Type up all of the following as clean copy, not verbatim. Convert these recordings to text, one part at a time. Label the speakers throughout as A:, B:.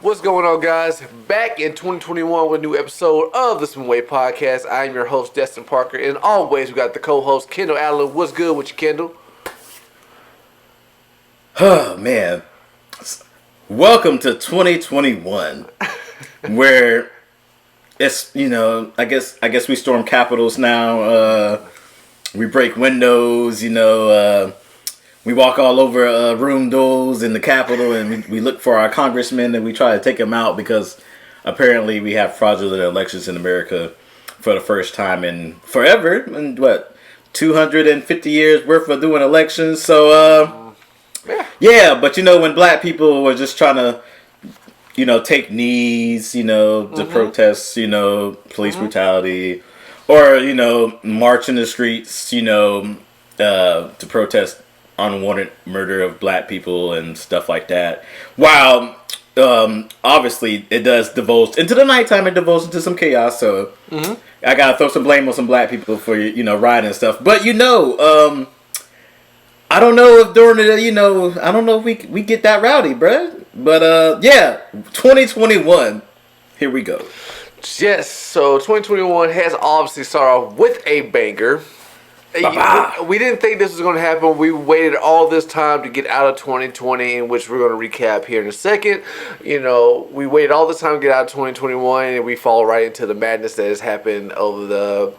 A: What's going on, guys? Back in 2021 with a new episode of the Swim Way Podcast. I am your host, Destin Parker, and always we got the co-host, Kendall Allen. What's good with you, Kendall?
B: Oh, man. Welcome to 2021, where it's, I guess we storm capitals now. We break windows, we walk all over room doors in the Capitol, and we look for our congressmen, and we try to take them out because apparently we have fraudulent elections in America for the first time in forever. And 250 years worth of doing elections. So, yeah, but when black people were just trying to, take knees, to protest, police brutality, or, march in the streets, to protest unwanted murder of black people and stuff like that. While obviously it does divulge into the nighttime, it divulges into some chaos. So I gotta throw some blame on some black people for rioting and stuff. But I don't know if during the I don't know if we get that rowdy, bruh. But 2021, here we go.
A: Yes, so 2021 has obviously started off with a banger. We didn't think this was going to happen. We waited all this time to get out of 2020, in which we're going to recap here in a second. We waited all this time to get out of 2021, and we fall right into the madness that has happened over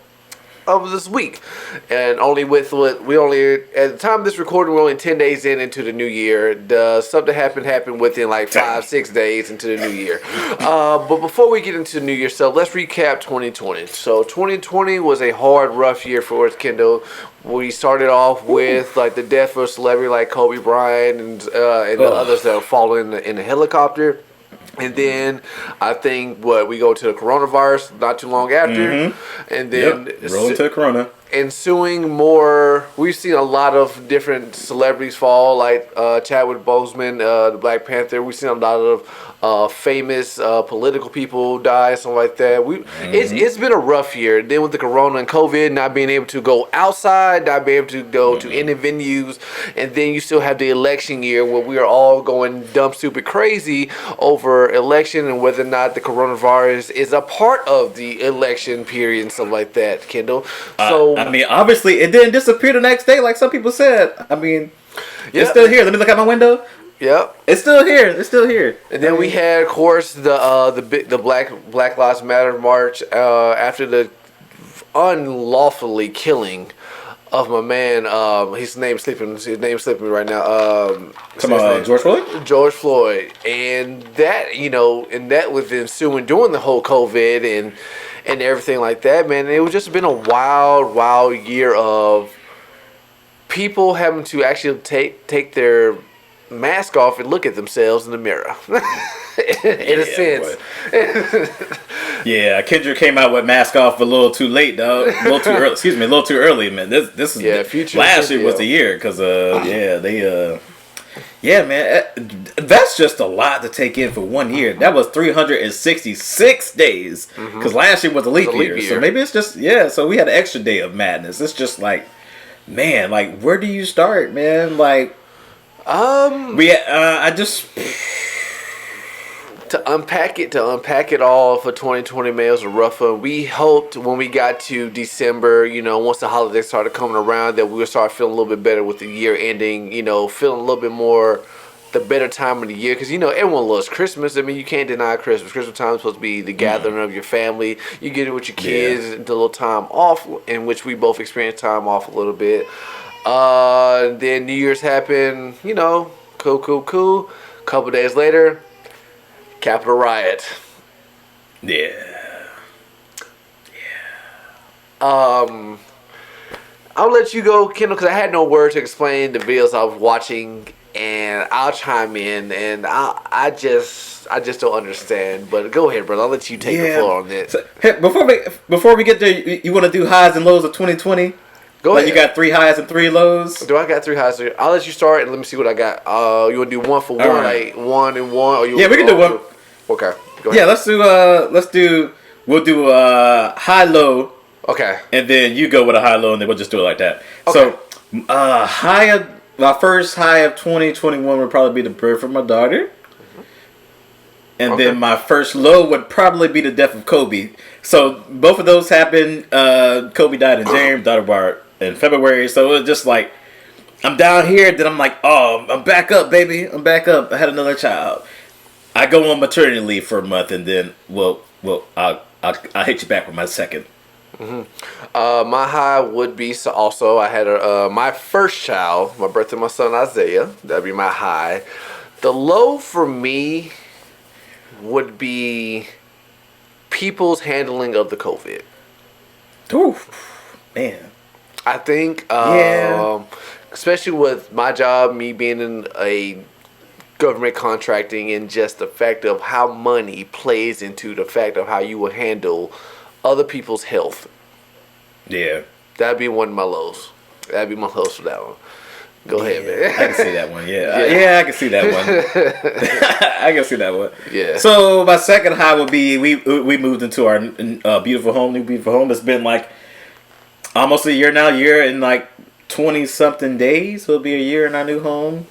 A: this week. And only with at the time of this recording, we're only 10 days into the new year. The stuff that happened within like 5-6 days into the new year. But before we get into the new year stuff, let's recap 2020. So 2020 was a hard, rough year for us, Kendall. We started off with like the death of a celebrity like Kobe Bryant and the others that are falling in the helicopter. And then I think we go to the coronavirus not too long after, and then
B: rolling to Corona.
A: Ensuing more, we've seen a lot of different celebrities fall, like Chadwick Boseman, the Black Panther. We've seen a lot of famous political people die, something like that. It's been a rough year. Then with the Corona and COVID, not being able to go outside, not being able to go to any venues, and then you still have the election year where we are all going dumb, stupid, crazy over election and whether or not the coronavirus is a part of the election period and stuff like that, Kendall. So.
B: Obviously, it didn't disappear the next day like some people said. It's still here. Let me look out my window.
A: Yep.
B: It's still here. It's still here.
A: And then we had, of course, the Black Lives Matter march after the unlawfully killing of my man. His name's slipping me right now.
B: Come on, George Floyd.
A: George Floyd, and that was ensuing during the whole COVID and everything like that, man. It was just been a wild year of people having to actually take their mask off and look at themselves in the mirror. in a sense.
B: Yeah, Kendrick came out with mask off a little too late, dog. A little too early. Excuse me, a little too early, man. This is
A: future.
B: Last year was the year because yeah, man, that's just a lot to take in for 1 year. That was 366 days because last year was a leap year. So maybe it's just so we had an extra day of madness. It's just like, man, like where do you start, man? Like, I just.
A: To unpack it all for 2020, man, it was a rough one. We hoped when we got to December, once the holidays started coming around, that we would start feeling a little bit better with the year ending, feeling a little bit more the better time of the year. Because, everyone loves Christmas. You can't deny Christmas. Christmas time is supposed to be the gathering of your family. You get it with your kids, the little time off, in which we both experienced time off a little bit. Then New Year's happened, cool. Couple days later, Capitol riot. I'll let you go, Kendall, because I had no word to explain the videos I was watching, and I'll chime in, and I just don't understand. But go ahead, brother. I'll let you take the floor on this.
B: So, hey, before we get there, you want to do highs and lows of 2020? Go ahead. You got 3 highs and 3 lows?
A: Do I got 3 highs? I'll let you start and let me see what I got. You want to do 1 for 1, right. Like 1 and 1? Or
B: we can do 1.
A: Okay. Go ahead.
B: Yeah, we'll do high low.
A: Okay.
B: And then you go with a high low, and then we'll just do it like that. Okay. So, my first high of 2021 would probably be the birth of my daughter. And then my first low would probably be the death of Kobe. So both of those happened. Kobe died in January, daughter in February. So it was just like, I'm down here, then I'm like, oh, I'm back up, baby. I'm back up. I had another child. I go on maternity leave for a month, and then, I'll hit you back with my second.
A: My high would be also I had my first child, my birth of my son Isaiah. That'd be my high. The low for me would be people's handling of the COVID.
B: Oof, man.
A: I think, especially with my job, me being in a government contracting, and just the fact of how money plays into the fact of how you will handle other people's health.
B: Yeah.
A: That'd be one of my lows. That'd be my lows for that one. Go ahead, man.
B: I can see that one. Yeah, I can see that one. I can see that one.
A: Yeah.
B: So my second high would be we moved into our new beautiful home. It's been like almost a year now. Year in like 20-something days. It'll be a year in our new home.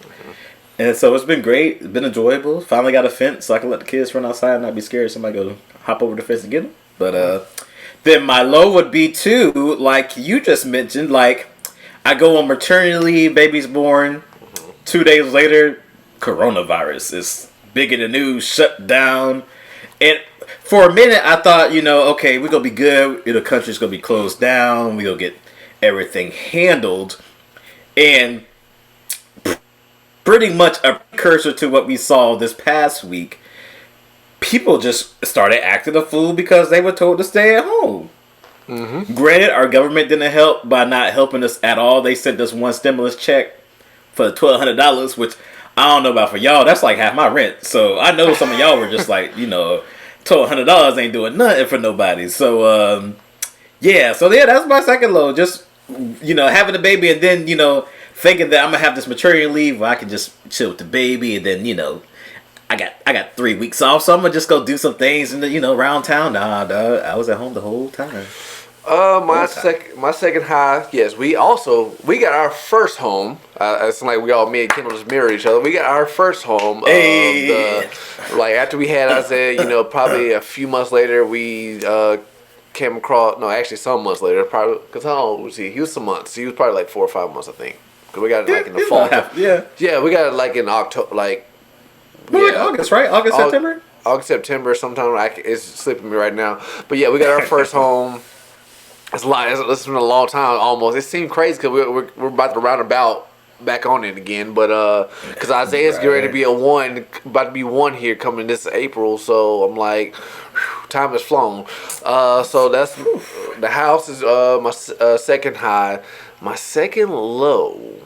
B: And so it's been great. It's been enjoyable. Finally got a fence so I can let the kids run outside and not be scared somebody go hop over the fence and get them. But then my low would be too, like you just mentioned, like I go on maternity leave, baby's born. 2 days later, coronavirus is big in the news, shut down. And for a minute I thought, okay, we're going to be good. The country's going to be closed down. We're going to get everything handled. And pretty much a precursor to what we saw this past week, people just started acting a fool because they were told to stay at home. Mm-hmm. Granted, our government didn't help by not helping us at all. They sent us one stimulus check for $1,200, which I don't know about for y'all. That's like half my rent. So I know some of y'all were just like, $1,200 ain't doing nothing for nobody. So, that's my second low. Just, having a baby and then, thinking that I'm going to have this maternity leave where I can just chill with the baby and then, I got 3 weeks off, so I'm gonna just go do some things in the around town. Nah, dog, I was at home the whole time.
A: My second high. Yes, we got our first home. It's like me and Kendall just mirror each other. We got our first home.
B: Hey.
A: After we had Isaiah, probably a few months later, we came across. No, actually, some months later, probably because how old was he? He was some months. He was probably like 4 or 5 months, I think. Because we got it in the fall. Yeah, we got it in October,
B: August, right? September?
A: August, September, sometime. It's slipping me right now. But yeah, we got our first home. It's been a long time almost. It seemed crazy because we're about to roundabout back on it again. But because Isaiah's getting ready to be about to be one here coming this April. So I'm like, whew, time has flown. So that's the house is my second high. My second low.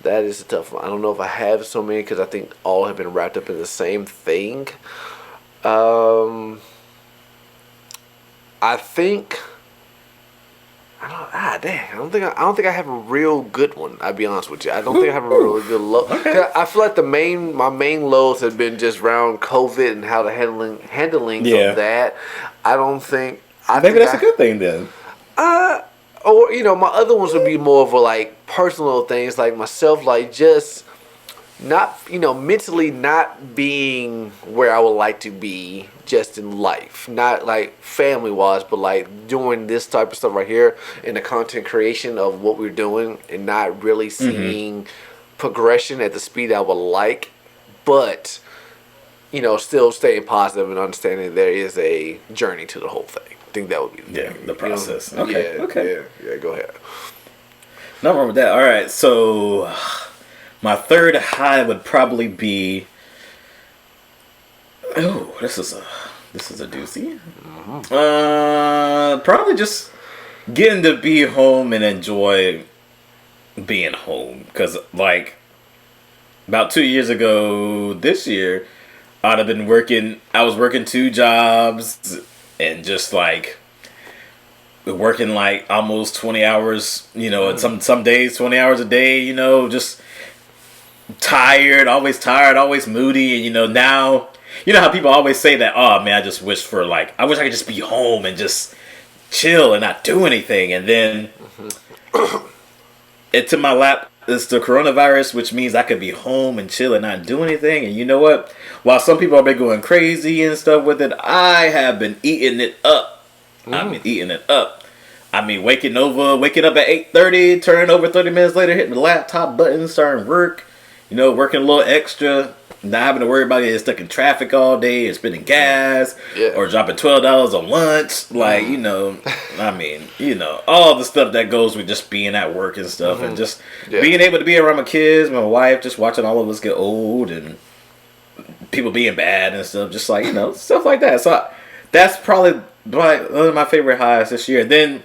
A: That is a tough one. I don't know if I have so many because I think all have been wrapped up in the same thing. I think. I don't think I have a real good one. I'll be honest with you. I don't think I have a really good low. Okay. I feel like my main lows have been just around COVID and how the handling of that. I don't think.
B: Maybe that's a good thing then.
A: Or my other ones would be more of a personal things, like myself, just not mentally not being where I would like to be just in life, not family wise, but doing this type of stuff right here in the content creation of what we're doing and not really seeing progression at the speed I would like, but still staying positive and understanding there is a journey to the whole thing. I think that would be
B: the process.
A: Okay. Go ahead.
B: Nothing wrong with that. All right, so my third high would probably be. Oh, this is a doozy. Probably just getting to be home and enjoy being home, because about 2 years ago this year, I was working 2 jobs. And just working almost 20 hours, and some days 20 hours a day, just tired, always moody, and now how people always say that, oh man, I just wish for I wish I could just be home and just chill and not do anything, and then into my lap it's the coronavirus, which means I could be home and chill and not do anything. And you know what? While some people have been going crazy and stuff with it, I have been eating it up. I've been eating it up. I mean, waking up at 8:30, turning over 30 minutes later, hitting the laptop button, starting work. You know, working a little extra. Not having to worry about getting stuck in traffic all day and spending gas or dropping $12 on lunch. Like, you know, I mean, you know, all the stuff that goes with just being at work and stuff and just being able to be around my kids, my wife, just watching all of us get old and people being bad and stuff. Just like, you know, stuff like that. So that's probably one of my favorite highs this year. Then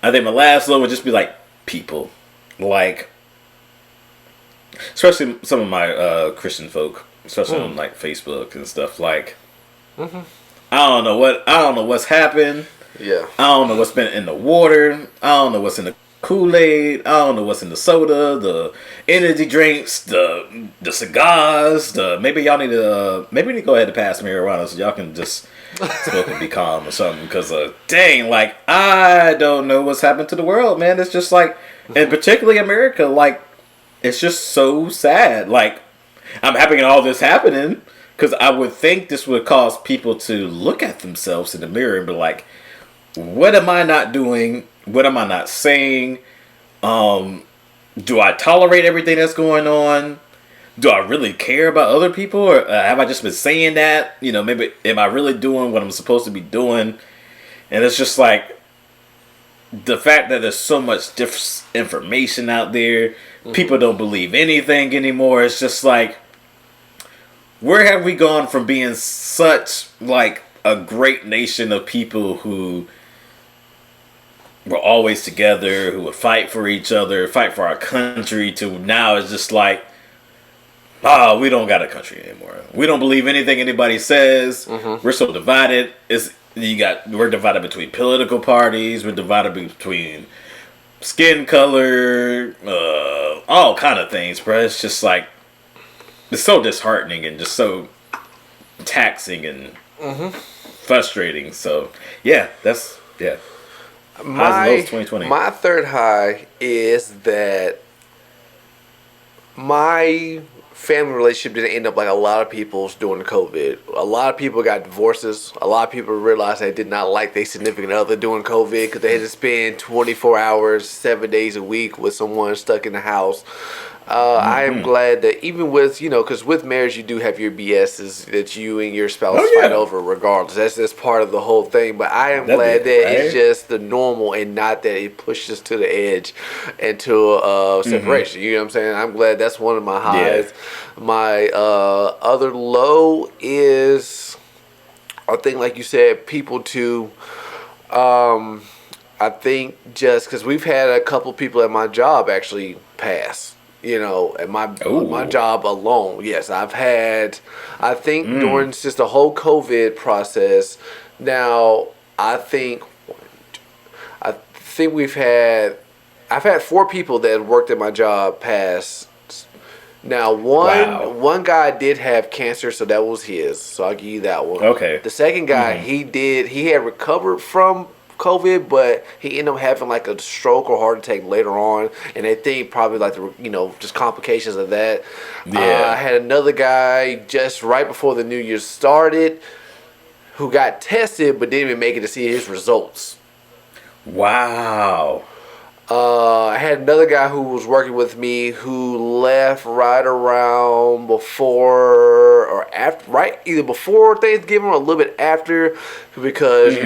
B: I think my last low would just be like people. Like, especially some of my Christian folk, especially on like Facebook and stuff. Like, I don't know what's happened.
A: Yeah,
B: I don't know what's been in the water. I don't know what's in the Kool-Aid. I don't know what's in the soda, the energy drinks, the cigars. Maybe y'all need to go ahead and pass marijuana so y'all can just smoke and be calm or something. Because dang, like I don't know what's happened to the world, man. It's just like, and particularly America, like. It's just so sad. Like, I'm happy all this happening because I would think this would cause people to look at themselves in the mirror and be like, what am I not doing? What am I not saying? Do I tolerate everything that's going on? Do I really care about other people? Or have I just been saying that? You know, maybe am I really doing what I'm supposed to be doing? And it's just like, the fact that there's so much different information out there, people don't believe anything anymore. It's just like, where have we gone from being such like a great nation of people who were always together, who would fight for each other, fight for our country, to now it's just like, we don't got a country anymore. We don't believe anything anybody says. We're so divided. We're divided between political parties. We're divided between skin color, all kind of things, bro. It's just like, it's so disheartening and just so taxing and frustrating. So highs and lows 2020.
A: My third high is that my family relationship didn't end up like a lot of people's during COVID. A lot of people got divorces. A lot of people realized they did not like their significant other during COVID because they had to spend 24 hours, 7 days a week with someone stuck in the house. I am glad that even with, you know, because with marriage you do have your BSs that you and your spouse fight over regardless. That's part of the whole thing. But I am glad that it's just the normal and not that it pushes to the edge into separation. You know what I'm saying? I'm glad that's one of my highs. Yeah. My other low is, I think like you said, people too. I think just because we've had a couple people at my job actually pass. You know, at my job alone, yes, I've had. I think during just the whole COVID process. Now, I've had 4 people that worked at my job pass. Now, one guy did have cancer, so that was his. So I'll give you that one.
B: Okay.
A: The second guy, he had recovered from COVID, but he ended up having like a stroke or heart attack later on, and they think probably like just complications of that. I had another guy just right before the new year started who got tested but didn't even make it to see his results.
B: Wow.
A: I had another guy who was working with me who left right around before or after, either before Thanksgiving or a little bit after, because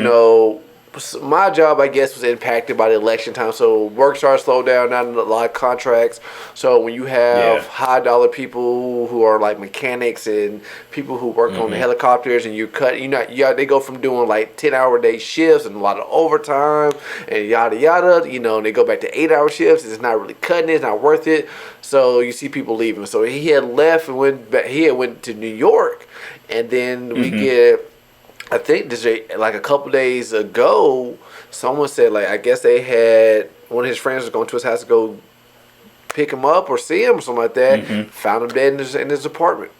A: my job, I guess, was impacted by the election time, so work started slow down, not a lot of contracts. So when you have high dollar people who are like mechanics and people who work on the helicopters, and they go from doing like 10-hour day shifts and a lot of overtime and yada yada, and they go back to 8-hour shifts. It's not really cutting it, it's not worth it. So you see people leaving. So he had left and went back. He had went to New York, and then we get. I think this like a couple days ago, someone said like I guess they had one of his friends was going to his house to go pick him up or see him or something like that. Found him dead in his apartment.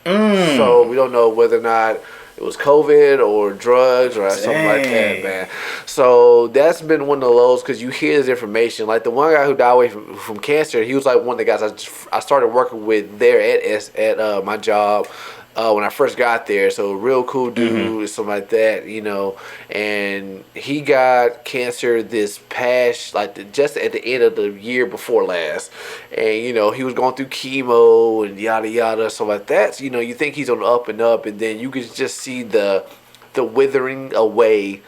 A: So we don't know whether or not it was COVID or drugs or something like that,
B: Dang.
A: man. So that's been one of the lows because you hear this information. Like the one guy who died away from cancer, he was like one of the guys I started working with there at my job. When I first got there, so real cool dude, something like that, you know, and he got cancer this past, just at the end of the year before last, and you know he was going through chemo and yada yada, stuff like that. So, you know, you think he's on the up and up, and then you can just see the withering away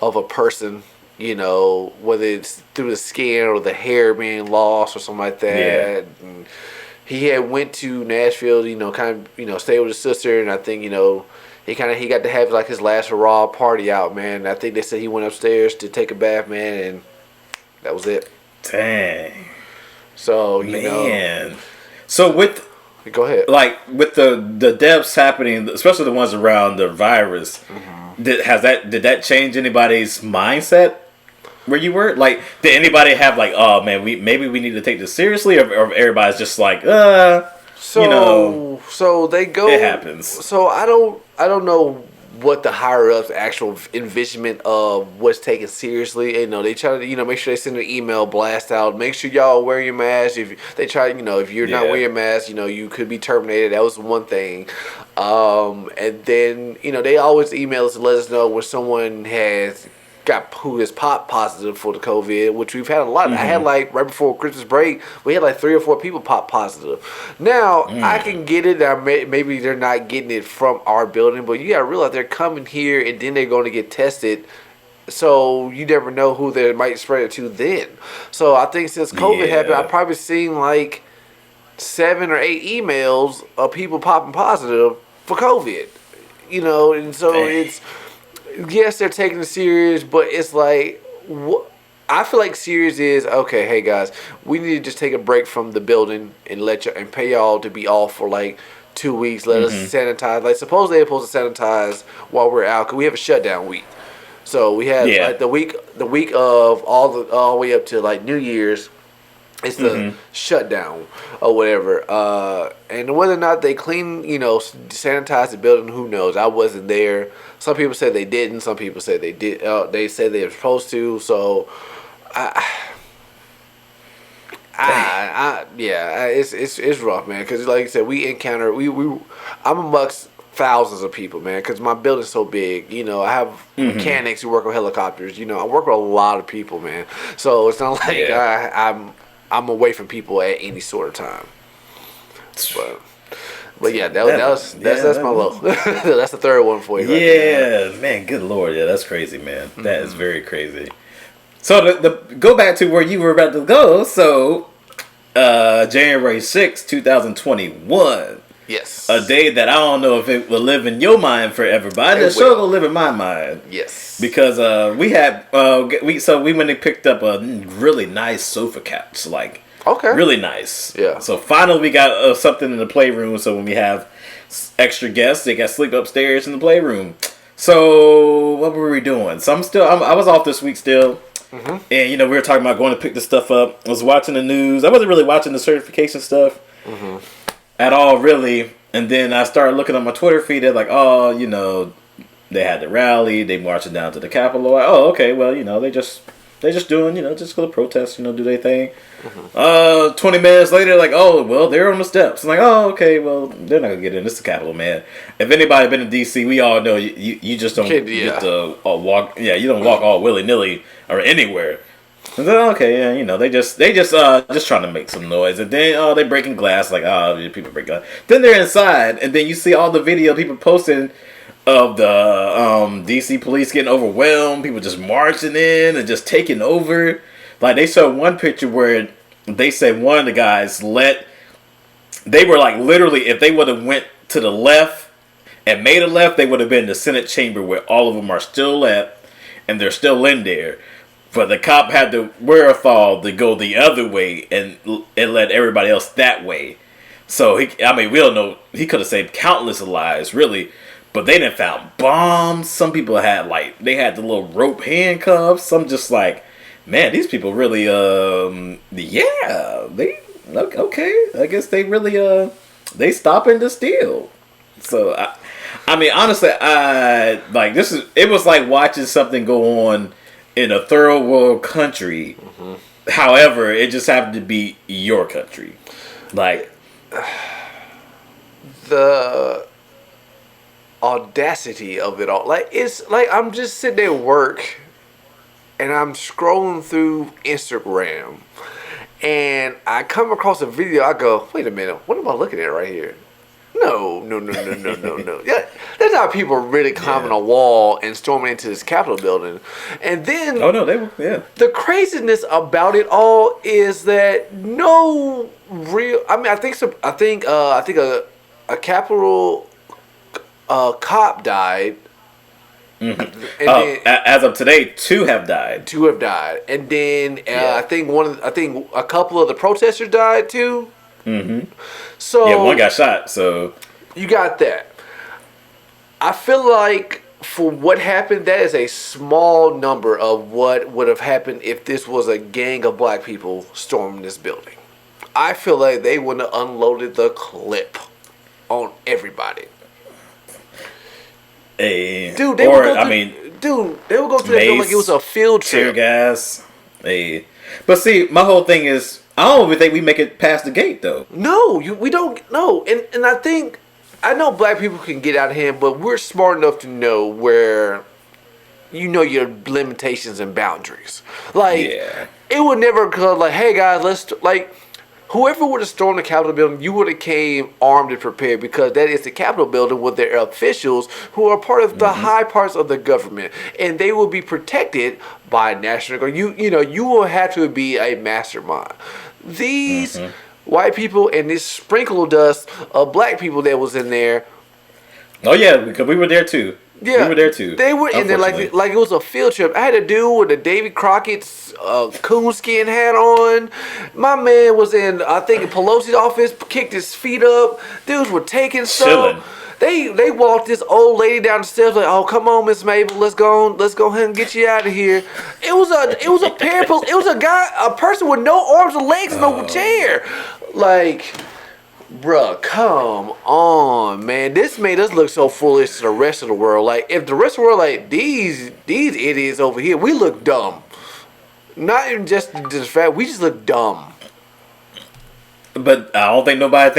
A: of a person. You know, whether it's through the skin or the hair being lost or something like that.
B: Yeah.
A: And he had went to Nashville, you know, kind of, you know, stay with his sister, and I think, you know, he got to have like his last hurrah party out, man. I think they said he went upstairs to take a bath, man, and that was it.
B: Dang.
A: So you
B: Man. So with
A: go ahead.
B: like with the deaths happening, especially the ones around the virus, did that change anybody's mindset where you were? Like, did anybody have like, oh man, we need to take this seriously, or everybody's just like,
A: So,
B: you know,
A: so they go.
B: it happens.
A: So I don't know what the higher ups actual envisionment of what's taken seriously. You know, they try to, you know, make sure they send an email blast out. Make sure y'all wear your mask. If they try, you know, if you're not
B: Yeah.
A: wearing your mask, you know, you could be terminated. That was one thing. And then, you know, they always email us to let us know when someone who is pop positive for the COVID, which we've had a lot. I had like right before Christmas break, we had like 3 or 4 people pop positive. Now I can get it. Maybe they're not getting it from our building, but you gotta realize they're coming here and then they're going to get tested. So you never know who they might spread it to then. So I think since COVID happened, I've probably seen like 7 or 8 emails of people popping positive for COVID. You know, and so it's. Yes, they're taking it serious, but it's like, I feel like serious is, okay, hey guys, we need to just take a break from the building and and pay y'all to be off for like 2 weeks. Let us sanitize. Like, supposedly they're supposed to sanitize while we're out, because we have a shutdown week. So we have like the week of all the way up to like New Year's. It's the shutdown or whatever. And whether or not they clean, you know, sanitize the building, who knows? I wasn't there. Some people said they didn't. Some people said they did. They said they were supposed to. So, it's rough, man. Because like I said, I'm amongst thousands of people, man. Because my building's so big. You know, I have mechanics who work with helicopters. You know, I work with a lot of people, man. So it's not like I'm away from people at any sort of time. But yeah, that's my low. That's the third one for you.
B: Right man, good lord, that's crazy, man. That is very crazy. So the go back to where you were about to go. So January 6th, 2021.
A: Yes.
B: A day that I don't know if it will live in your mind forever, but I just sure will live in my mind.
A: Yes.
B: Because we went and picked up a really nice sofa couch, like really nice.
A: Yeah.
B: So finally we got something in the playroom, so when we have extra guests, they got sleep upstairs in the playroom. So what were we doing? So I was off this week still. And you know, we were talking about going to pick this stuff up. I was watching the news. I wasn't really watching the certification stuff at all, really. And then I started looking at my Twitter feed. They're like, oh, you know, they had the rally. They marching down to the Capitol. Oh, okay. Well, you know, they just doing, you know, just go to protest, you know, do their thing. 20 minutes later, like, oh, well, they're on the steps. I'm like, oh, okay. Well, they're not gonna get in. It's the Capitol, man. If anybody been in DC, we all know you just don't get to walk. Yeah, you don't walk all willy nilly or anywhere. And then, okay, yeah, you know, they just trying to make some noise, and then they breaking glass, like people break glass. Then they're inside, and then you see all the video people posting of the DC police getting overwhelmed, people just marching in and just taking over. Like they showed one picture where they said one of the guys they were like literally if they would have went to the left and made a left, they would have been in the Senate chamber where all of them are still at, and they're still in there. But the cop had the wherewithal to go the other way and let everybody else that way. So, we don't know. He could have saved countless lives, really. But they done found bombs. Some people had, they had the little rope handcuffs. Some just like, man, these people really, okay. I guess they really, they stopping to steal. So, I mean, honestly, like this is. It was like watching something go on in a third world country. Mm-hmm. However, it just happened to be your country. Like
A: the audacity of it all. Like it's like I'm just sitting there at work, and I'm scrolling through Instagram, and I come across a video. I go, wait a minute, what am I looking at right here? No. Yeah, that's how people really climbing a wall and storming into this Capitol building. And then,
B: oh no, they were, yeah.
A: The craziness about it all is that no real. I mean, I think a Capitol cop died.
B: Mm-hmm. And then, as of today, 2 have died.
A: 2 have died, and then I think a couple of the protesters died too.
B: Mm-hmm.
A: So
B: yeah, 1 got shot. So
A: you got that. I feel like for what happened, that is a small number of what would have happened if this was a gang of black people storming this building. I feel like they would have unloaded the clip on everybody.
B: Dude,
A: they would go to that building like it was a field trip.
B: Tear gas. But see, my whole thing is, I don't even think we make it past the gate, though.
A: No, we don't. No, and I think, I know black people can get out of hand, but we're smart enough to know where, your limitations and boundaries. Like, it would never go like, hey guys, whoever would have stormed the Capitol building, you would have came armed and prepared, because that is the Capitol building with their officials who are part of the high parts of the government, and they will be protected by National Guard. You will have to be a mastermind. These white people and this sprinkle of dust of black people that was in there.
B: Oh yeah, because we were there too.
A: Yeah,
B: we were there too.
A: They were in there like it was a field trip. I had a dude with a Davy Crockett's coonskin hat on. My man was in, I think, Pelosi's office, kicked his feet up. Dudes were taking stuff. Chilling. They walked this old lady down the steps like, oh, come on, Miss Mabel, let's go ahead and get you out of here. It was a person with no arms or legs and no chair. Like, bruh, come on, man. This made us look so foolish to the rest of the world. Like, if the rest of the world, like, these idiots over here, we look dumb. Not even just fat, we just look dumb.
B: But I don't think nobody's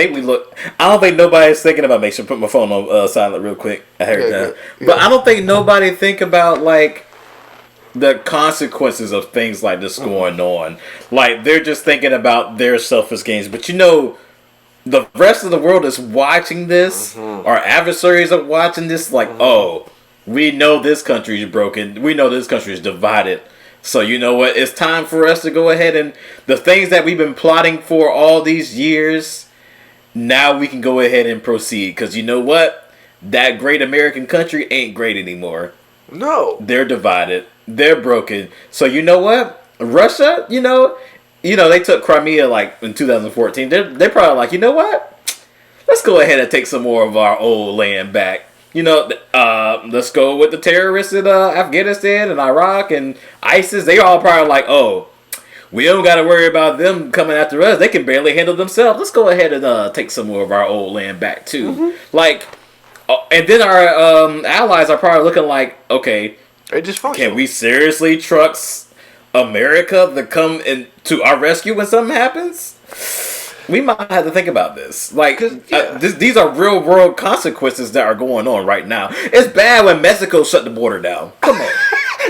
B: thinking about. Make sure I put my phone on silent real quick. I heard that. Yeah. But I don't think nobody think about like the consequences of things like this going on. Like, they're just thinking about their selfish gains. But the rest of the world is watching this. Our adversaries are watching this. Like, oh, we know this country is broken. We know this country is divided. So you know what? It's time for us to go ahead and the things that we've been plotting for all these years, now we can go ahead and proceed. Because you know what? That great American country ain't great anymore.
A: No.
B: They're divided. They're broken. So you know what? Russia, they took Crimea like in 2014. They're probably like, you know what? Let's go ahead and take some more of our old land back. Let's go with the terrorists in Afghanistan and Iraq and ISIS. They all probably like, oh, we don't got to worry about them coming after us. They can barely handle themselves. Let's go ahead and take some more of our old land back too. And then our allies are probably looking like, okay,
A: they're dysfunctional.
B: Can we seriously trust America to come to our rescue when something happens? We might have to think about this. Like, these are real world consequences that are going on right now. It's bad when Mexico shut the border down. Come on.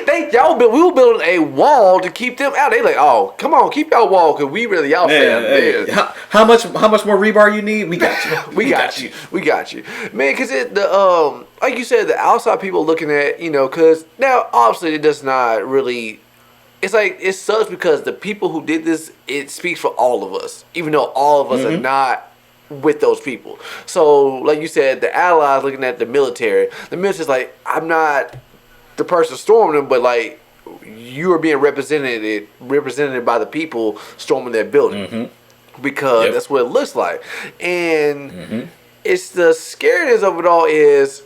A: We were building a wall to keep them out. They like, oh, come on, keep your wall, because we really y'all fam.
B: How much more rebar you need? We got you.
A: We got you, man. Because like you said, the outside people looking at, because now obviously it does not really. It's like, it sucks because the people who did this, it speaks for all of us, even though all of us are not with those people. So, like you said, the allies looking at the military's like, I'm not the person storming them, but like, you are being represented by the people storming that building, because that's what it looks like. And it's the scariness of it all is,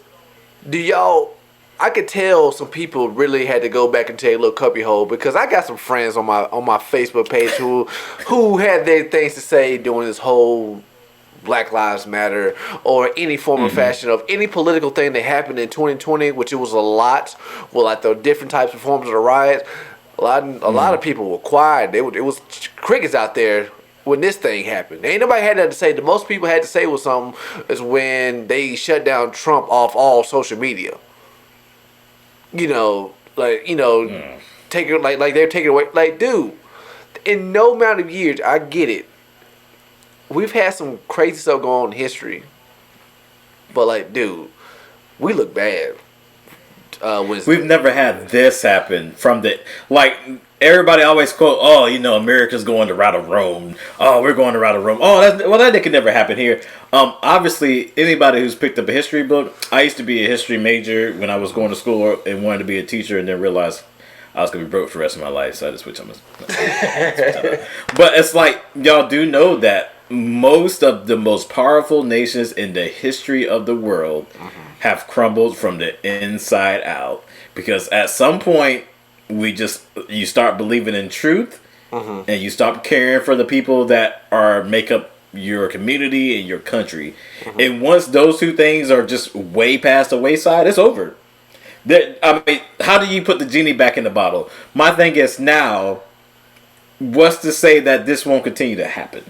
A: I could tell some people really had to go back and take a little cubby hole, because I got some friends on my Facebook page who had their things to say during this whole Black Lives Matter or any form or fashion of any political thing that happened in 2020, which it was a lot, with like the different types of forms of the riots, a lot of people were quiet. It was crickets out there when this thing happened. Ain't nobody had that to say. The most people had to say was something is when they shut down Trump off all social media. You know, take it like they're taking away. Like, dude, in no amount of years, I get it. We've had some crazy stuff going on in history, but like, dude, we look bad.
B: We've never had this happen from the like. Everybody always quote, "Oh, you know, America's going the route of Rome. Oh, we're going the route of Rome. Oh, that could never happen here." Obviously, anybody who's picked up a history book, I used to be a history major when I was going to school and wanted to be a teacher, and then realized I was gonna be broke for the rest of my life, so I just switched on. But it's like y'all do know that most of the most powerful nations in the history of the world have crumbled from the inside out, because at some point you start believing in truth, and you stop caring for the people that make up your community and your country. And once those two things are just way past the wayside, it's over. I mean, how do you put the genie back in the bottle? My thing is now, what's to say that this won't continue to happen?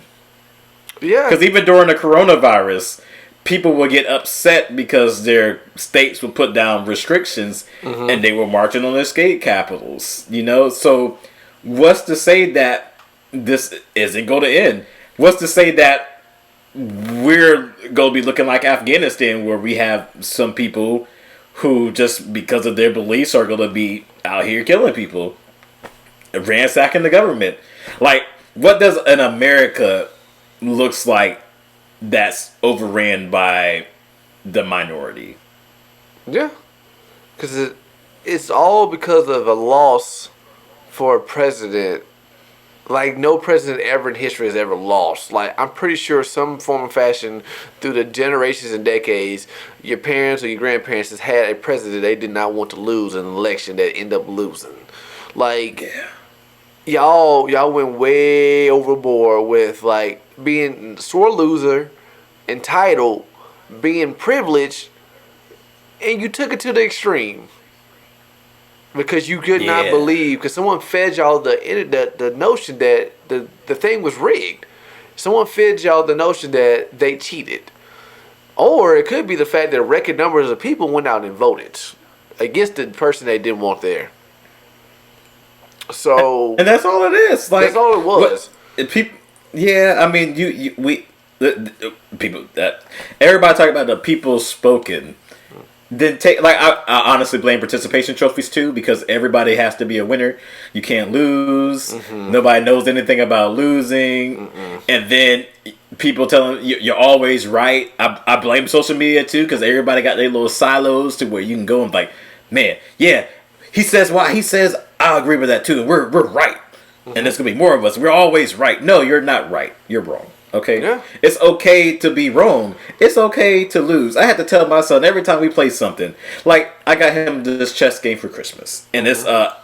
A: Yeah.
B: Because even during the coronavirus, people would get upset because their states would put down restrictions, and they were marching on their state capitals. You know, so what's to say that this isn't going to end? What's to say that we're going to be looking like Afghanistan, where we have some people who just because of their beliefs are going to be out here killing people, ransacking the government? Like, what does an America looks like that's overran by the minority?
A: Yeah, because it's all because of a loss for a president. Like, no president ever in history has ever lost. Like, I'm pretty sure some form or fashion through the generations and decades, your parents or your grandparents has had a president they did not want to lose in an election that end up losing. Like, y'all went way overboard with, like, being sore loser, entitled, being privileged, and you took it to the extreme. Because you could not believe, because someone fed y'all the notion that the thing was rigged. Someone fed y'all the notion that they cheated. Or it could be the fact that record numbers of people went out and voted against the person they didn't want there. So,
B: and that's all it is. Like,
A: that's all it was.
B: People, I mean, people that everybody talk about the people spoken. Then I honestly blame participation trophies too, because everybody has to be a winner. You can't lose. Nobody knows anything about losing. And then people telling you're always right. I blame social media too, because everybody got their little silos to where you can go and like, man, yeah, he says I agree with that too, and we're right. And there's gonna be more of us. We're always right. No, you're not right. You're wrong. Okay?
A: Yeah.
B: It's okay to be wrong. It's okay to lose. I had to tell my son every time we play something. Like, I got him this chess game for Christmas. And it's a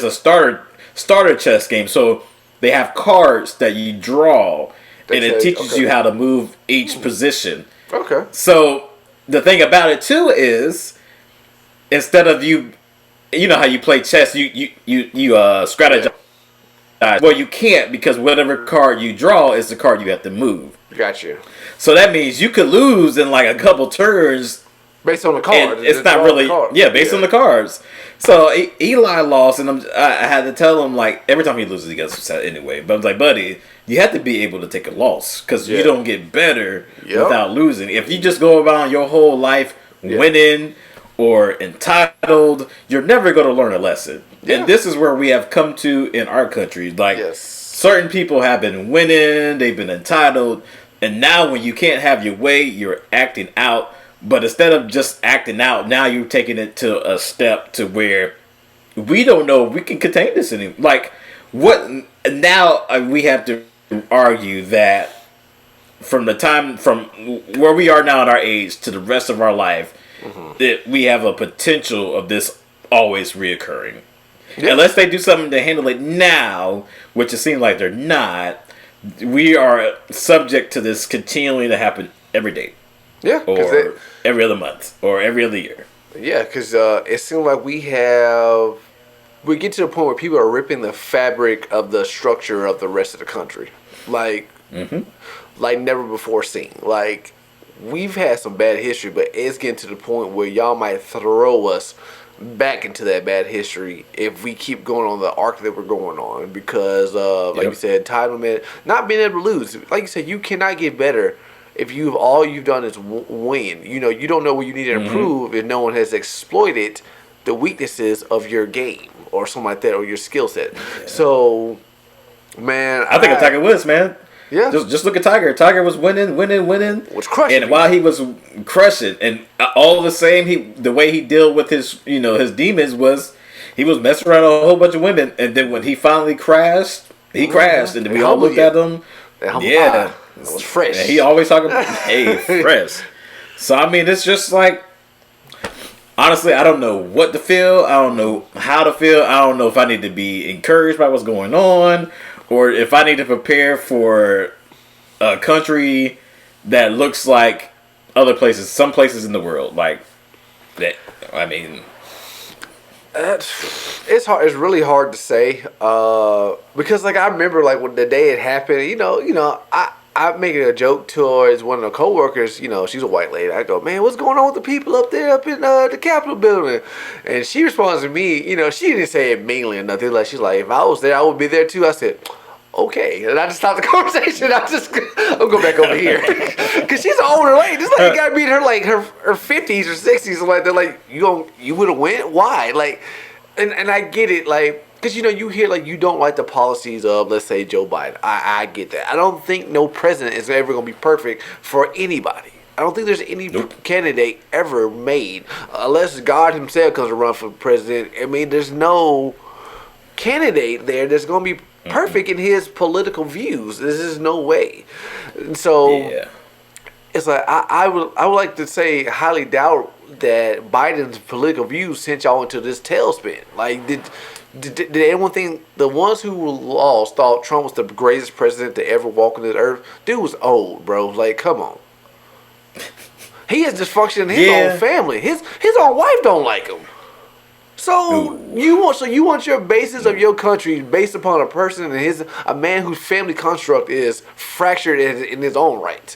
B: starter chess game. So they have cards that you draw, and it teaches you how to move each position.
A: Okay.
B: So the thing about it too is, instead of you know how you play chess, you strategize. Well, you can't, because whatever card you draw is the card you have to move.
A: Gotcha.
B: So that means you could lose in like a couple turns
A: based on the card.
B: It's not really based on the cards. So Eli lost, and I had to tell him, like, every time he loses he gets upset anyway. But I was like, buddy, you have to be able to take a loss, because you don't get better without losing. If you just go around your whole life winning or entitled, you're never going to learn a lesson. And this is where we have come to in our country. Like, certain people have been winning, they've been entitled, and now when you can't have your way, you're acting out. But instead of just acting out, now you're taking it to a step to where we don't know if we can contain this anymore. Like, what now? We have to argue that from where we are now at our age to the rest of our life, that we have a potential of this always reoccurring. Unless they do something to handle it now, which it seems like they're not, we are subject to this continuing to happen every day.
A: Yeah,
B: or every other month, or every other year.
A: Yeah, because it seems like we get to the point where people are ripping the fabric of the structure of the rest of the country, like never before seen. Like, we've had some bad history, but it's getting to the point where y'all might throw us back into that bad history if we keep going on the arc that we're going on. Because, like you said, entitlement, not being able to lose. Like you said, you cannot get better if all you've done is win. You know, you don't know where you need to improve if no one has exploited the weaknesses of your game or something like that, or your skill set. Yeah. So, man,
B: I think of Tiger Woods, man.
A: Yeah,
B: just look at Tiger. Tiger was winning, was
A: crushing,
B: and while he was crushing, and all the same, the way he dealt with his demons was he was messing around with a whole bunch of women, and then when he finally crashed, and then we all looked at him. Yeah,
A: it was fresh.
B: And he always talking about, hey, fresh. So I mean, it's just like, honestly, I don't know what to feel. I don't know how to feel. I don't know if I need to be encouraged by what's going on, or if I need to prepare for a country that looks like other places, some places in the world, like that. I mean,
A: it's hard. It's really hard to say because, like, I remember, like, when the day it happened. I make a joke towards one of the coworkers. She's a white lady. I go, man, what's going on with the people up there up in the Capitol building? And she responds to me. She didn't say it meanly or nothing. Like, she's like, if I was there, I would be there too. I said, okay, and I just stopped the conversation. I'll go back over here because she's an older lady. This lady got to be in her 50s or 60s. Like, they're like, you would have went? Why? Like, and I get it. Like, because you hear, like, you don't like the policies of, let's say, Joe Biden. I get that. I don't think no president is ever going to be perfect for anybody. I don't think there's any candidate ever made, unless God himself comes to run for president. I mean, there's no candidate there that's going to be perfect in his political views. This is no way. And so it's like I would like to say highly doubt that Biden's political views sent y'all into this tailspin. Like, did anyone think the ones who lost thought Trump was the greatest president to ever walk on this earth? Dude was old, bro. Like, come on. He has dysfunction in his own family. His own wife don't like him. So you want your basis of your country based upon a person and a man whose family construct is fractured in his own right.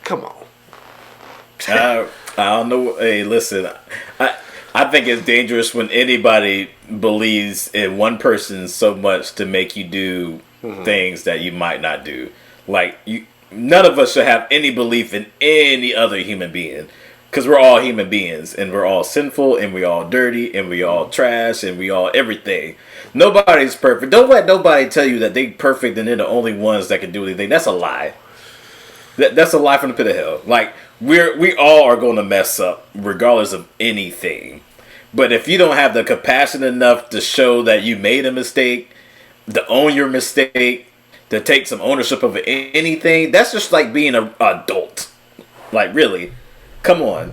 A: Come on.
B: I don't know. Hey, listen. I think it's dangerous when anybody believes in one person so much to make you do things that you might not do. Like, none of us should have any belief in any other human being. Because we're all human beings, and we're all sinful, and we all dirty, and we all trash, and we all everything. Nobody's perfect. Don't let nobody tell you that they perfect and they're the only ones that can do anything. That's a lie. That's a lie from the pit of hell. Like, we all are going to mess up, regardless of anything. But if you don't have the compassion enough to show that you made a mistake, to own your mistake, to take some ownership of anything, that's just like being an adult. Like, really. Come on,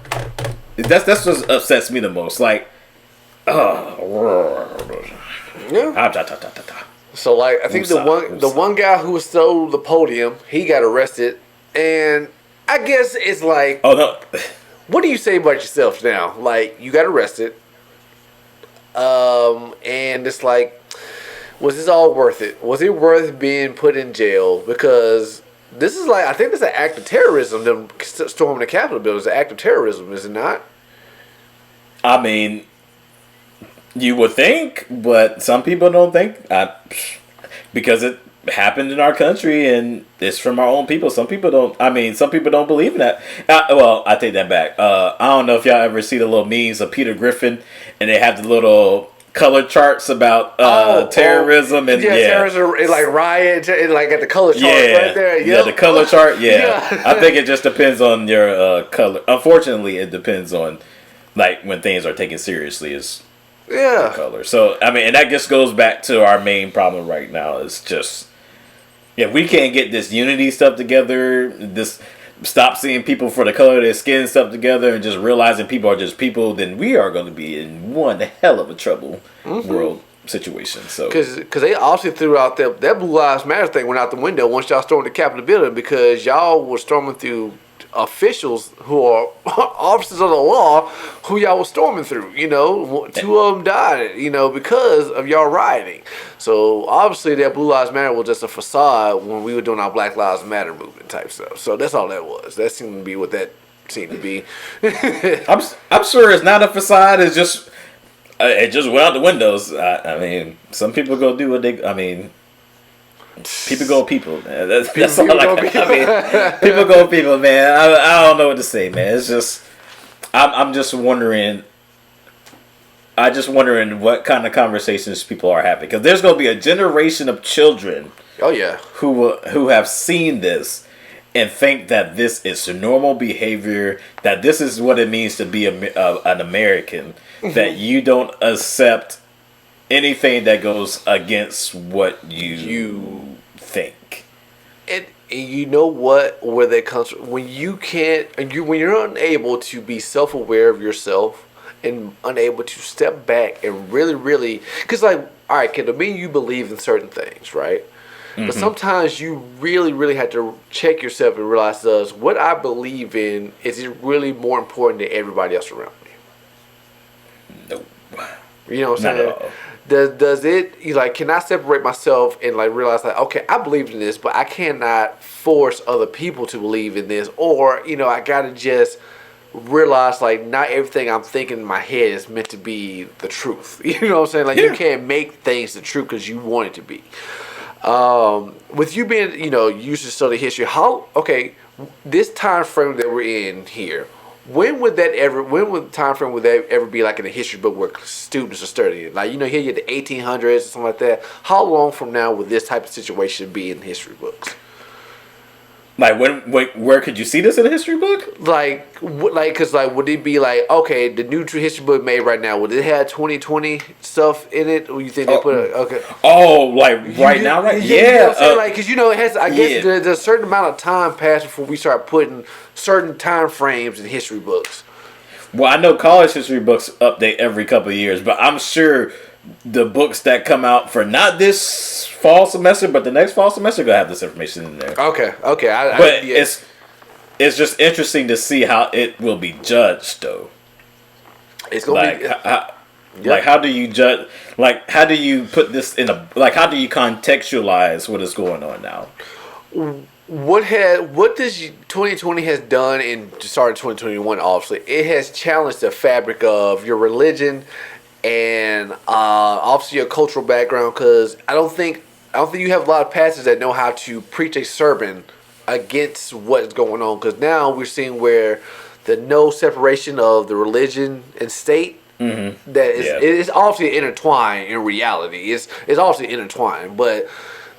B: that's what upsets me the most. Like,
A: yeah. So, like, I think the one guy who stole the podium, he got arrested, and I guess it's like,
B: oh no,
A: what do you say about yourself now? Like, you got arrested, and it's like, was this all worth it? Was it worth being put in jail? Because this is like, I think it's an act of terrorism. Them storming the Capitol building is an act of terrorism, is it not?
B: I mean, you would think, but some people don't think. Because it happened in our country and it's from our own people. Some people don't. I mean, some people don't believe in that. Well, I take that back. I don't know if y'all ever see the little memes of Peter Griffin, and they have the little color charts about terrorism and
A: terrorism, like riot, like at the color chart right there. Yep.
B: Yeah, the color chart. Yeah. I think it just depends on your color. Unfortunately, it depends on, like, when things are taken seriously is color. So I mean, and that just goes back to our main problem right now. Is just if we can't get this unity stuff together, this. Stop seeing people for the color of their skin stuff together and just realizing people are just people, then we are going to be in one hell of a trouble world. situation. So
A: because they obviously threw out that Blue Lives Matter thing went out the window once y'all stormed the Capitol building because y'all were storming through officials who are officers of the law who y'all was storming through. Two of them died, because of y'all rioting. So obviously that Blue Lives Matter was just a facade when we were doing our Black Lives Matter movement type stuff. So that's all that was. That seemed to be what that seemed to be.
B: I'm sure it's not a facade. It's just it just went out the windows. I mean, some people go do what they. I mean, people go people. Man. That's all I mean, people go people, man. I don't know what to say, man. It's just I'm just wondering. I just wondering what kind of conversations people are having because there's going to be a generation of children.
A: Oh yeah,
B: who have seen this and think that this is normal behavior, that this is what it means to be an American, that you don't accept anything that goes against what you think.
A: And you know what? Where that comes from? When when you're unable to be self-aware of yourself and unable to step back and really, because all right, Kendall, me and you believe in certain things, right? But sometimes you really have to check yourself and realize, does what I believe in, is it really more important than everybody else around me?
B: Nope.
A: You know what I'm saying? Does it, can I separate myself and realize okay, I believe in this, but I cannot force other people to believe in this, or I gotta just realize not everything I'm thinking in my head is meant to be the truth. You know what I'm saying? You can't make things the truth because you want it to be. With you being, used to study history, this time frame that we're in here, when would the time frame would that ever be in a history book where students are studying? Here you had the 1800s or something like that. How long from now would this type of situation be in history books?
B: Where could you see this in a history book?
A: Cause would it be okay, the new history book made right now, would it have 2020 stuff in it, or you think they put it? Okay.
B: Oh, right now, right? Yeah.
A: Cause it has. I guess there's a certain amount of time passed before we start putting certain time frames in history books.
B: Well, I know college history books update every couple of years, but I'm sure the books that come out for not this fall semester, but the next fall semester, gonna have this information in there.
A: Okay.
B: It's just interesting to see how it will be judged, though.
A: It's gonna be
B: how do you judge? How do you put this in how do you contextualize what is going on now?
A: What does 2020 has done in started 2021? Obviously, it has challenged the fabric of your religion and obviously your cultural background. Because I don't think you have a lot of pastors that know how to preach a sermon against what's going on. Because now we're seeing where the no separation of the religion and state. Mm-hmm. That is, it is obviously intertwined in reality. It's obviously intertwined, but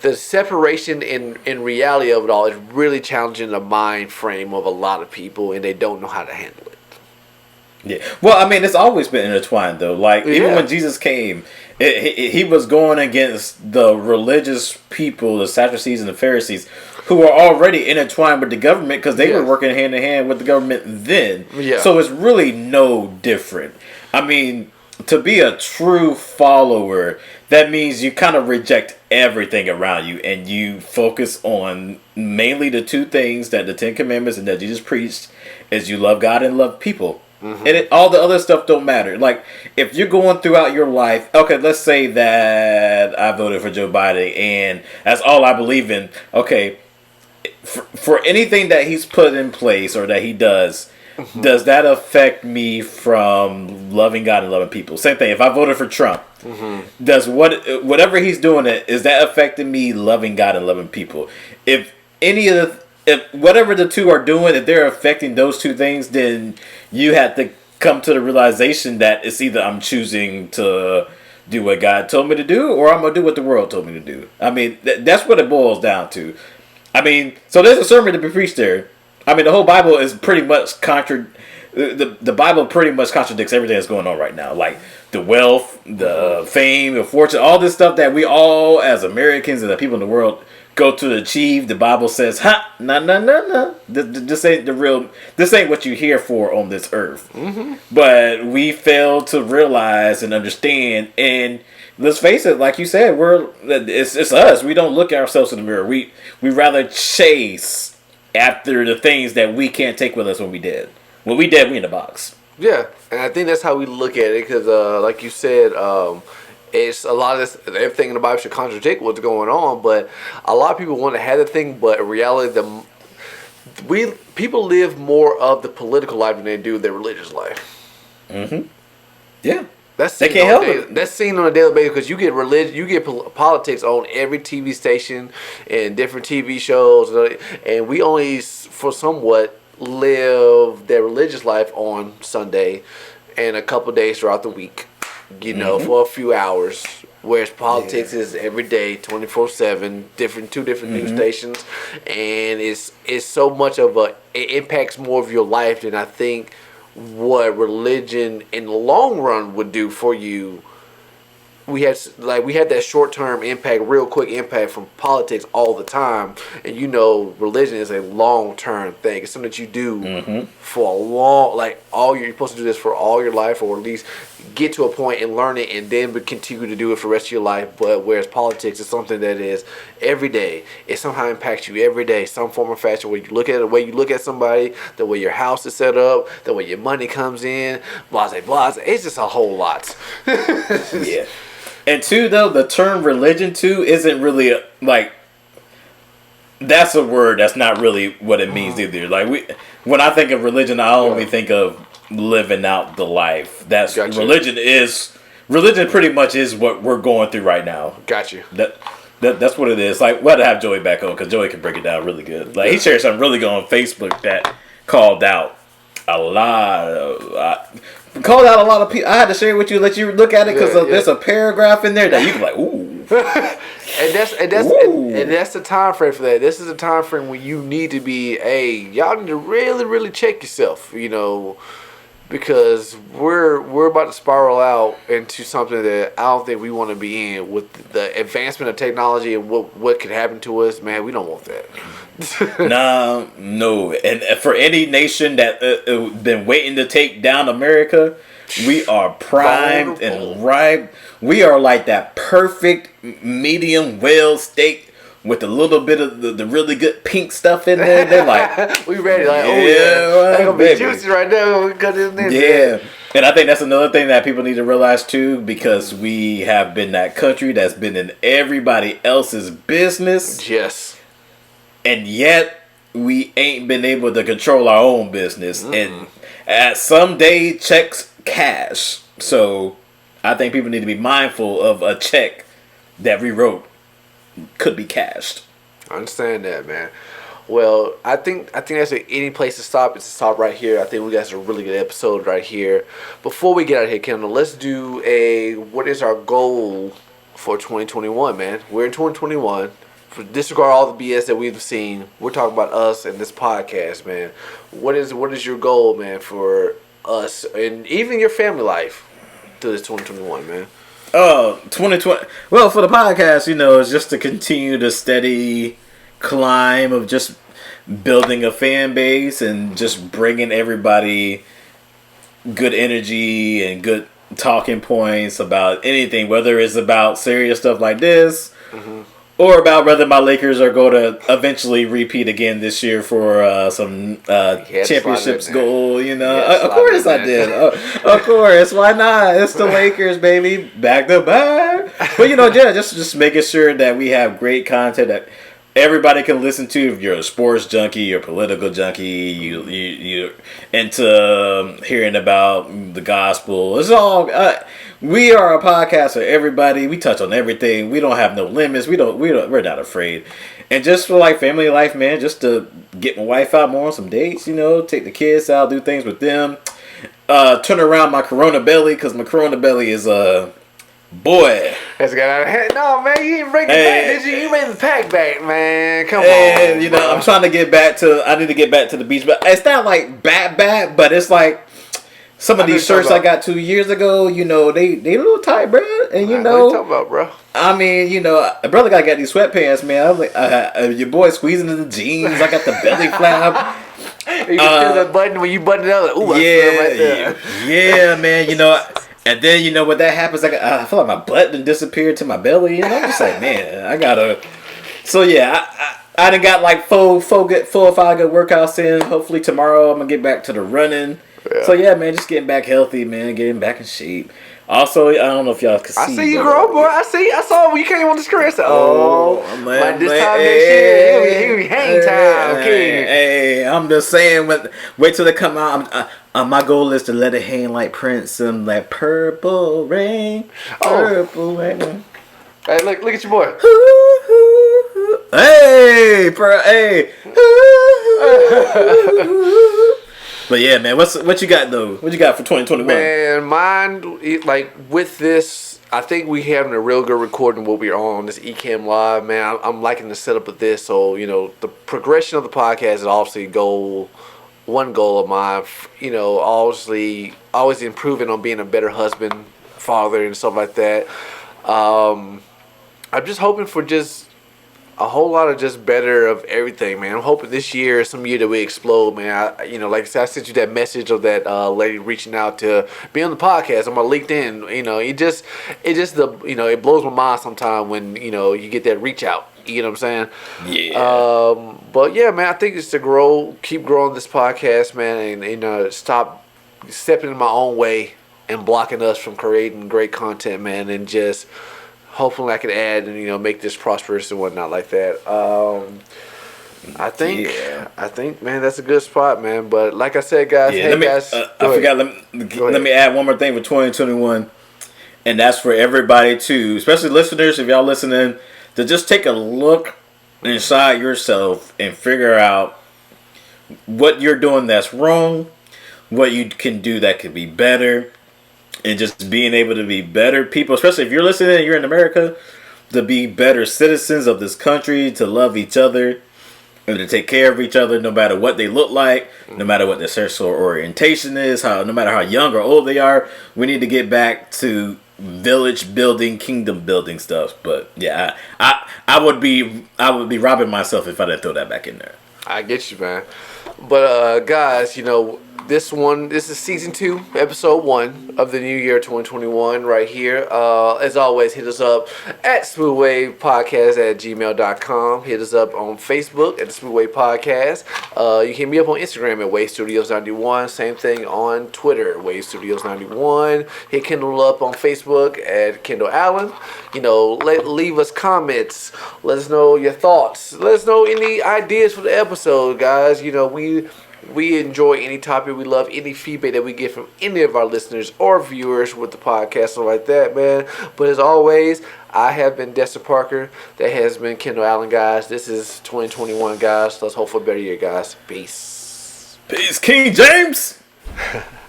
A: the separation in reality of it all is really challenging the mind frame of a lot of people, and they don't know how to handle it.
B: Yeah. Well, I mean, it's always been intertwined, though. Even when Jesus came, he was going against the religious people, the Sadducees and the Pharisees, who were already intertwined with the government because they were working hand in hand with the government then. Yeah. So it's really no different. I mean, to be a true follower, that means you kind of reject everything around you and you focus on mainly the two things that the Ten Commandments and that Jesus preached is you love God and love people. Mm-hmm. And all the other stuff don't matter. If you're going throughout your life, okay, let's say that I voted for Joe Biden and that's all I believe in. Okay, for anything that he's put in place or that he does, mm-hmm. does that affect me from loving God and loving people? Same thing. If I voted for Trump, mm-hmm. does whatever he's doing, is that affecting me loving God and loving people? If whatever the two are doing, if they're affecting those two things, then you have to come to the realization that it's either I'm choosing to do what God told me to do, or I'm gonna do what the world told me to do. I mean, that's what it boils down to. I mean, so there's a sermon to be preached there. I mean, the whole Bible is pretty much the Bible pretty much contradicts everything that's going on right now. Like the wealth, the fame, the fortune, all this stuff that we all, as Americans and the people in the world, go to achieve. The Bible says, no. This ain't the real. This ain't what you're here for on this earth. Mm-hmm. But we fail to realize and understand, and let's face it, like you said, it's us. We don't look at ourselves in the mirror. We rather chase after the things that we can't take with us when we dead. When we dead, we in the box.
A: Yeah, and I think that's how we look at it because, like you said, it's a lot of this. Everything in the Bible should contradict what's going on, but a lot of people want to have the thing, but in reality, people live more of the political life than they do their religious life.
B: Mm-hmm. Yeah.
A: They can't help it. That's seen on a daily basis because you get religion, you get politics on every TV station and different TV shows, and we only, for somewhat, live their religious life on Sunday and a couple days throughout the week. You know, for a few hours. Whereas politics is every day, 24/7, two different news stations, and it's so much of it impacts more of your life than I think what religion in the long run would do for you. We had that short term impact, real quick impact from politics all the time, and religion is a long term thing. It's something that you do for a long, you're supposed to do this for all your life, or at least get to a point and learn it, and then continue to do it for the rest of your life. But whereas politics is something that is every day, it somehow impacts you every day, some form or fashion. Where you look at it, the way you look at somebody, the way your house is set up, the way your money comes in, blase blase. It's just a whole lot.
B: Yeah. And two, though, the term religion, too, isn't really, that's a word that's not really what it means either. When I think of religion, I only think of living out the life. That's religion pretty much is what we're going through right now.
A: Got you.
B: That's what it is. We'll have to have Joey back on, because Joey can break it down really good. He shared something really good on Facebook that called out a lot of people. I had to share it with you, let you look at it, because there's a paragraph in there that you can ooh.
A: and that's the time frame for that. This is a time frame when you need to be y'all need to really, really check yourself, because we're about to spiral out into something that I don't think we want to be in with the advancement of technology and what could happen to us. Man, we don't want that.
B: No. And for any nation that been waiting to take down America, we are primed and ripe. We are like that perfect medium well steak with a little bit of the really good pink stuff in there. They're like,
A: we ready. That's gonna be juicy right now. We cut it in.
B: Yeah. And I think that's another thing that people need to realize too, because we have been that country that's been in everybody else's business.
A: Yes.
B: And yet we ain't been able to control our own business. And at some day checks cash. So I think people need to be mindful of a check that we wrote could be cashed.
A: I understand that, man. Well, I think that's any place to stop. It's to stop right here. I think we got a really good episode right here. Before we get out of here, Kendall, let's do what is our goal for 2021, man? We're in 2021. Disregard all the BS that we've seen. We're talking about us and this podcast, man. What is your goal, man, for us and even your family life through this 2021, man?
B: 2020. Well, for the podcast, it's just to continue the steady climb of just building a fan base and just bringing everybody good energy and good talking points about anything, whether it's about serious stuff like this or about whether my Lakers are going to eventually repeat again this year for some championships goal. Of course I did. Of course, why not? It's the Lakers, baby, back to back. But just making sure that we have great content that everybody can listen to. If you're a sports junkie, you're a political junkie, you're into hearing about the gospel. It's all. We are a podcast for everybody. We touch on everything. We don't have no limits. We're not afraid. And just for family life, man, just to get my wife out more on some dates, take the kids out, do things with them. Turn around my Corona belly, because my Corona belly is boy.
A: That's got out of hand. No, man, you didn't bring it back, did you? You made the pack back, man. Come on.
B: I'm trying to get back I need to get back to the beach, but it's not bad, but it's some of these shirts I got 2 years ago, they a little tight, bro. And
A: what you talking about, bro?
B: I mean, a brother got these sweatpants, man. I was like, your boy squeezing in the jeans. I got the belly flap.
A: You can feel that button when you button it up. Ooh,
B: yeah, right there. Yeah, man. And then you know what that happens? I feel like my butt done disappeared to my belly, and I'm just like, man, I gotta. So yeah, I done got like 4 or 5 good workouts in. Hopefully tomorrow I'm gonna get back to the running.
A: Yeah.
B: So yeah, man, just getting back healthy, man, getting back in shape. Also, I don't know if y'all can see.
A: I see you grow, boy. I saw you came on the screen. I said,
B: man,
A: this time next year, it'll be hang time, okay?
B: Hey, I'm just saying, wait till they come out. My goal is to let it hang like Prince and like Purple Rain, Purple Rain.
A: Hey, look at your boy.
B: Hey. But yeah, man, what you got though? What you got for 2021?
A: Man, mine, like with this, I think we having a real good recording what we're on this Ecamm Live, man. I'm liking the setup of this. So, you know, the progression of the podcast is obviously one goal of mine. You know, obviously always improving on being a better husband, father, and stuff like that. I'm just hoping for just a whole lot of just better of everything, man. I'm hoping this year is some year that we explode, man. Like I said, I sent you that message of that lady reaching out to be on the podcast on my LinkedIn. You know, it blows my mind sometimes when you get that reach out. You know what I'm saying?
B: Yeah.
A: But yeah, man, I think it's to keep growing this podcast, man, and stop stepping in my own way and blocking us from creating great content, man, and just. Hopefully I can add and make this prosperous and whatnot like that. I think, man, that's a good spot, man. But like I said, guys,
B: yeah, let me add one more thing for 2021, and that's for everybody too, especially listeners. If y'all listening, to just take a look inside yourself and figure out what you're doing that's wrong, what you can do that could be better. And just being able to be better people, especially if you're listening and you're in America, to be better citizens of this country, to love each other, and to take care of each other no matter what they look like, no matter what their sexual orientation is, no matter how young or old they are. We need to get back to village building, kingdom building stuff. But yeah, I would be robbing myself if I didn't throw that back in there.
A: I get you, man. But guys, this is season 2, episode 1 of the new year 2021 right here. As always, hit us up at smoothwavepodcast@gmail.com. Hit us up on Facebook at the Smoothwave Podcast. You can hit me up on Instagram at Wave Studios 91. Same thing on Twitter, Wave Studios 91. Hit Kendall up on Facebook at Kendall Allen. Leave us comments. Let us know your thoughts. Let us know any ideas for the episode, guys. We enjoy any topic. We love any feedback that we get from any of our listeners or viewers with the podcast and like that, man. But as always, I have been Destin Parker. That has been Kendall Allen, guys. This is 2021, guys. Let's hope for a better year, guys. Peace.
B: Peace, King James.